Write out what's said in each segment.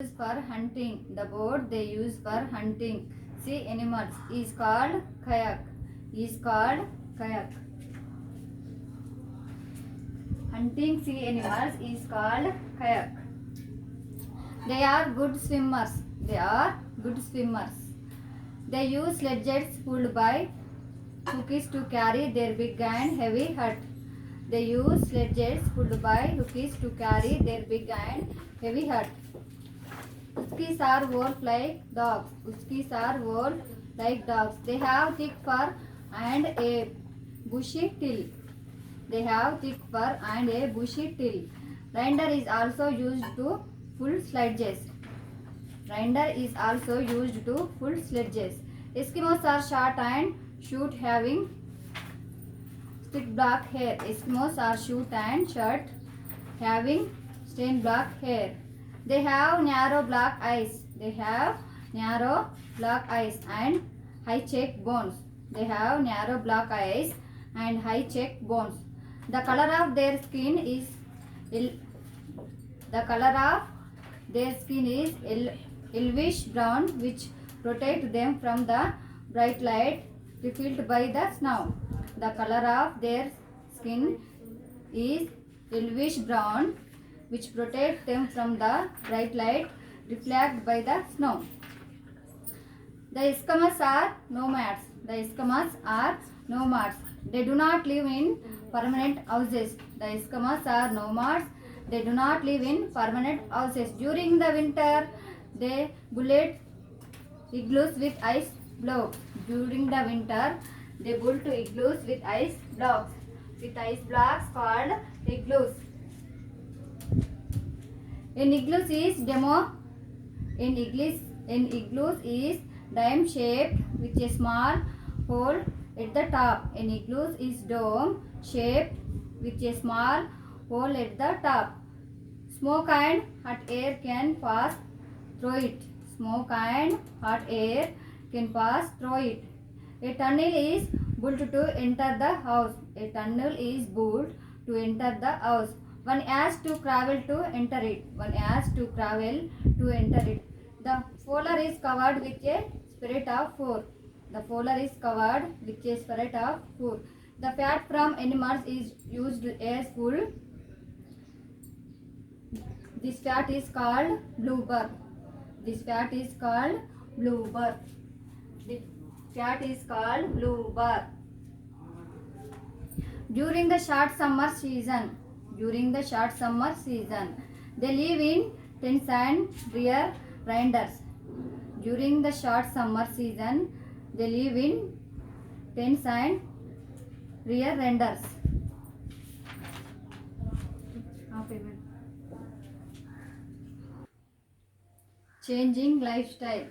use for hunting. The boat they use for hunting. Sea animals is called kayak. Is called kayak. Hunting sea animals is called kayak. They are good swimmers. They are good swimmers. They use sledges pulled by hooks to carry their big and heavy hut. They use sledges pulled by hooks to carry their big and heavy hut. Huskies are wolf like dogs. Huskies are wolf like dogs. They have thick fur and a bushy tail. They have thick fur and a bushy tail. Reindeer is also used to pull sledges. Reindeer is also used to pull sledges. Eskimos are short and short, having thick black hair. Eskimos are short and short, having stained black hair. They have narrow black eyes. They have narrow black eyes and high cheekbones. They have narrow black eyes and high cheekbones. The color of their skin is yellowish brown, which protect them from the bright light reflected by the snow. The color of their skin is yellowish brown, which protect them from the bright light reflected by the snow. The Eskimos are nomads. The Eskimos are nomads. They do not live in permanent houses. The Eskimos are nomads. They do not live in permanent houses. During the winter, they build igloos with ice blocks. During the winter, they build igloos with ice blocks. With ice blocks called igloos. An igloos is dome shaped with a small hole at the top. An igloo is dome shaped with a small hole at the top. Smoke and hot air can pass through it. Smoke and hot air can pass through it. A tunnel is built to enter the house. A tunnel is built to enter the house. One has to travel to enter it. One has to travel to enter it. The floor is covered with a spirit of four. The floor is covered with a spirit of four. The fat from animals is used as food. This fat is called blubber. This fat is called blubber. The fat is called blubber. During the short summer season, they live in tents and rear reindeers. During the short summer season, they live in tents and rear reindeers. Changing lifestyle.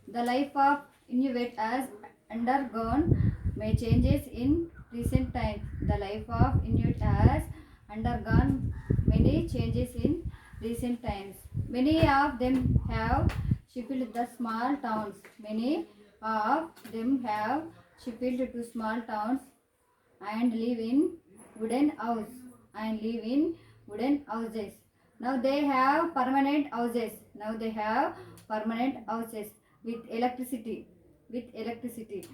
The life of Inuit has undergone many changes in recent times. The life of Inuit has undergone many changes in recent times. Many of them have shifted the small towns. Many of them have shifted to small towns and live in wooden houses. Now they have permanent houses. With electricity.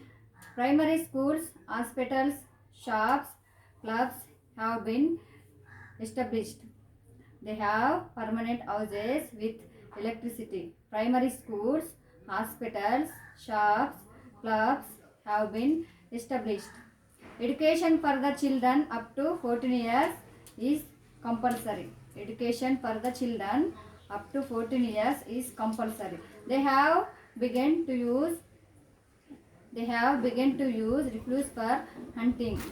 Primary schools, hospitals, shops, clubs have been established. They have permanent houses with electricity. Primary schools, hospitals, shops, clubs have been established. Education for the children up to 14 years is compulsory. Education for the children up to 14 years is compulsory. They have begun to use rifles for hunting.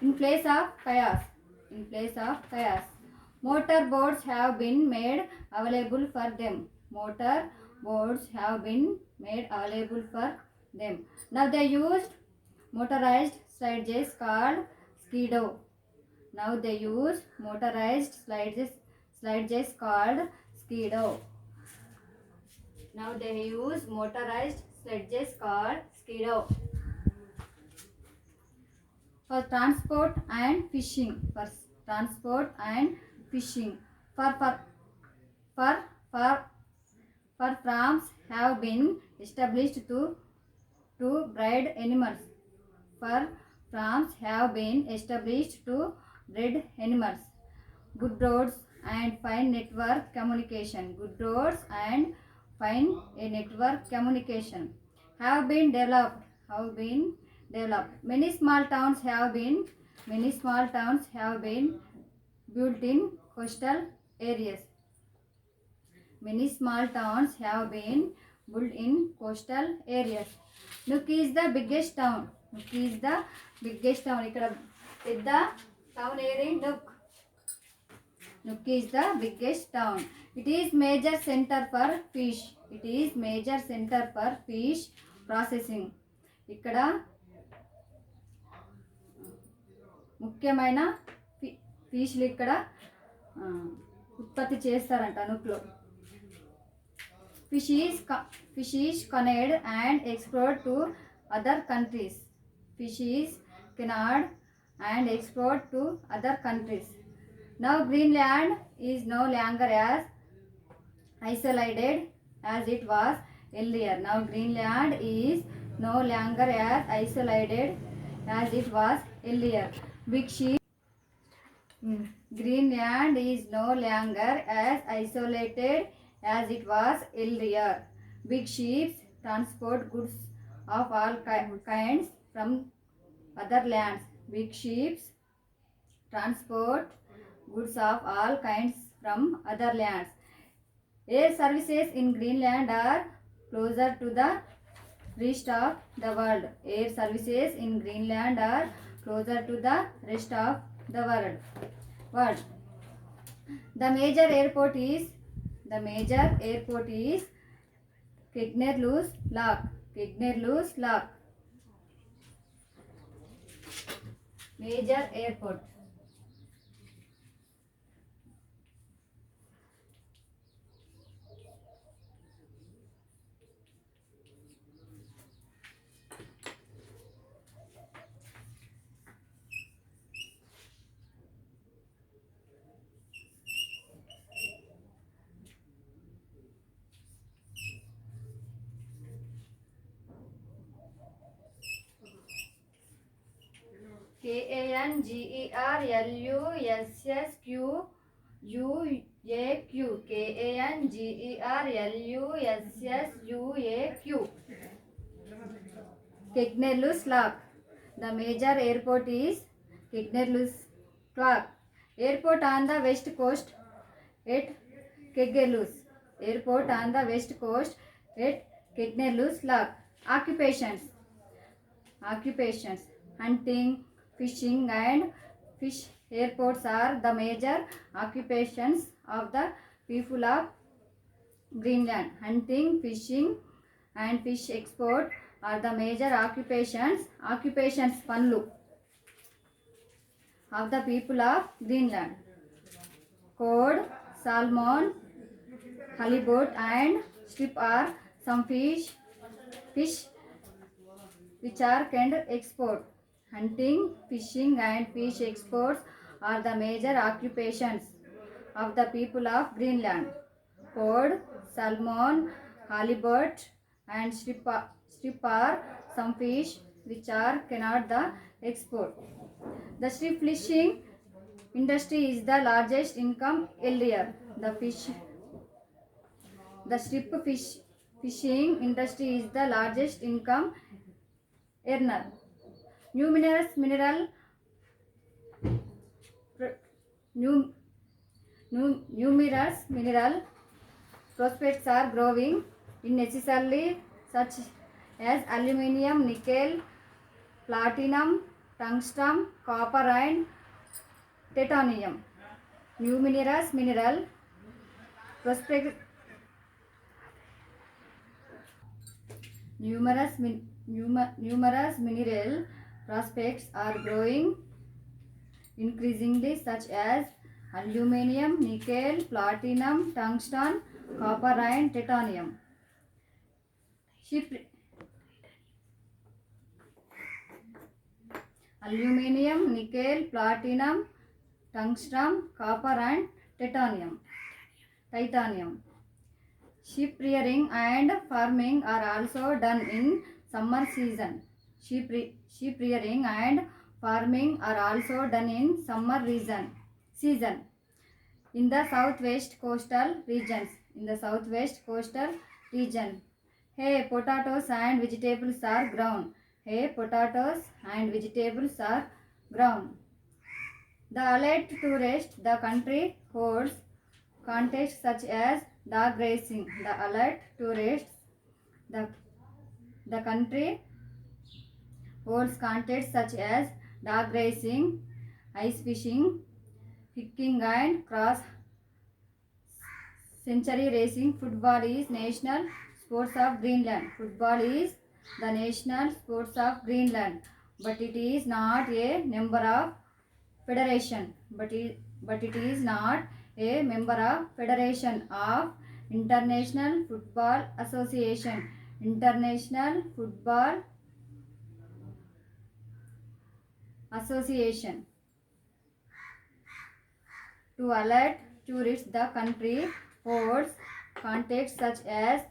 In place of chaos. Motor boats have been made available for them. Now they used motorized sledges called skido. For transport and fishing. fishing. For for for for for farms have been established to breed animals. For farms have been established to breed animals. Good roads and fine network communication. Good roads and fine a network communication have been developed. Have been developed. Many small towns have been built in coastal areas. Many small towns have been built in coastal areas. Nuuk is the biggest town. Nuuk is the biggest town. ఇక్కడ పెద్ద town ఏది Nuuk. Nuuk is the biggest town. It is major center for fish. It is major center for fish processing. ఇక్కడ ముఖ్యమైన ఫిష్లు ఇక్కడ ఉత్పత్తి చేస్తారంట నుక్లో. Fish is canned and exported to other countries. Fish is canned and exported to other countries. Now Greenland is no longer as isolated as it was earlier. Now Greenland is no longer as isolated as it was earlier. Big ship. Greenland is no longer as isolated as it was earlier. Big ships transport goods of all kinds from other lands. Big ships transport goods of all kinds from other lands. Air services in Greenland are closer to the rest of the world. Air services in Greenland are closer to the rest of the world. The major airport is Kegnarloos Lock. Kegnarloos Lock. Major airport. KANGERLUSSQUAQ. KANGERLUSSUAQ. Kegnarloos Lock. The major airport is Kegnarloos Lock. Airport on the west coast at Kegnarloos. Airport on the west coast at Kegnarloos Lock. Occupations. Hunting, fishing and fish. Airports are the major occupations of the people of Greenland. Hunting, fishing and fish export are the major occupations panlu of the people of Greenland. Cod, salmon, halibut and shrimp are some fish which are canned export. Hunting, fishing and fish exports are the major occupations of the people of Greenland. Cod, salmon, halibut and shrimp are some fish which are cannot the export. The shrimp fishing industry is the largest income earlier. The shrimp fishing industry is the largest income earner. Numerous mineral prospects are growing in necessarily such as aluminium, nickel, platinum, tungsten, copper and titanium. Numerous mineral prospects are growing increasingly such as aluminium, nickel, platinum, tungsten, copper and titanium. Aluminium, nickel, platinum, tungsten, copper and Titanium. Sheep rearing and farming are also done in summer season. Sheep rearing and farming are also done in summer season. In the southwest coastal region. Hey, potatoes and vegetables are grown. The allied tourist, the country holds contests such as dog racing. The allied tourists, the country holds contests such as dog racing, ice fishing, hiking and cross century racing. Football is national sports of Greenland. Football is the national sports of Greenland, but it is not a member of federation. But it is not a member of Federation of International Football Association. International Football Association. To alert tourists, the country holds contests such as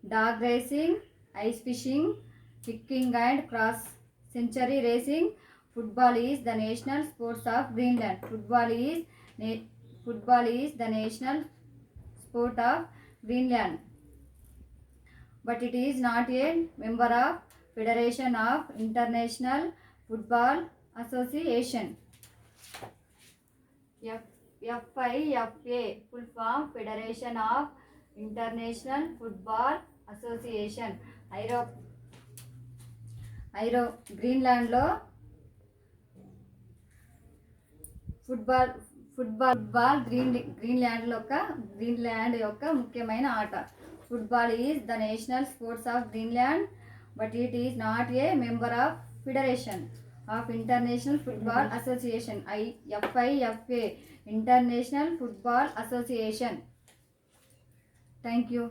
dog racing, ice fishing, hiking and cross century racing. Football is the national sports of Greenland. Football is the national sport of Greenland, but it is not a member of Federation of International Football Association. FIFA, full form Federation of International Football Association. గ్రీన్లాండ్లో football Greenland యొక్క ముఖ్యమైన ఆట. Football is the national sports of Greenland, but it is not a member of federation of international football association. FIFA, international football association. Thank you.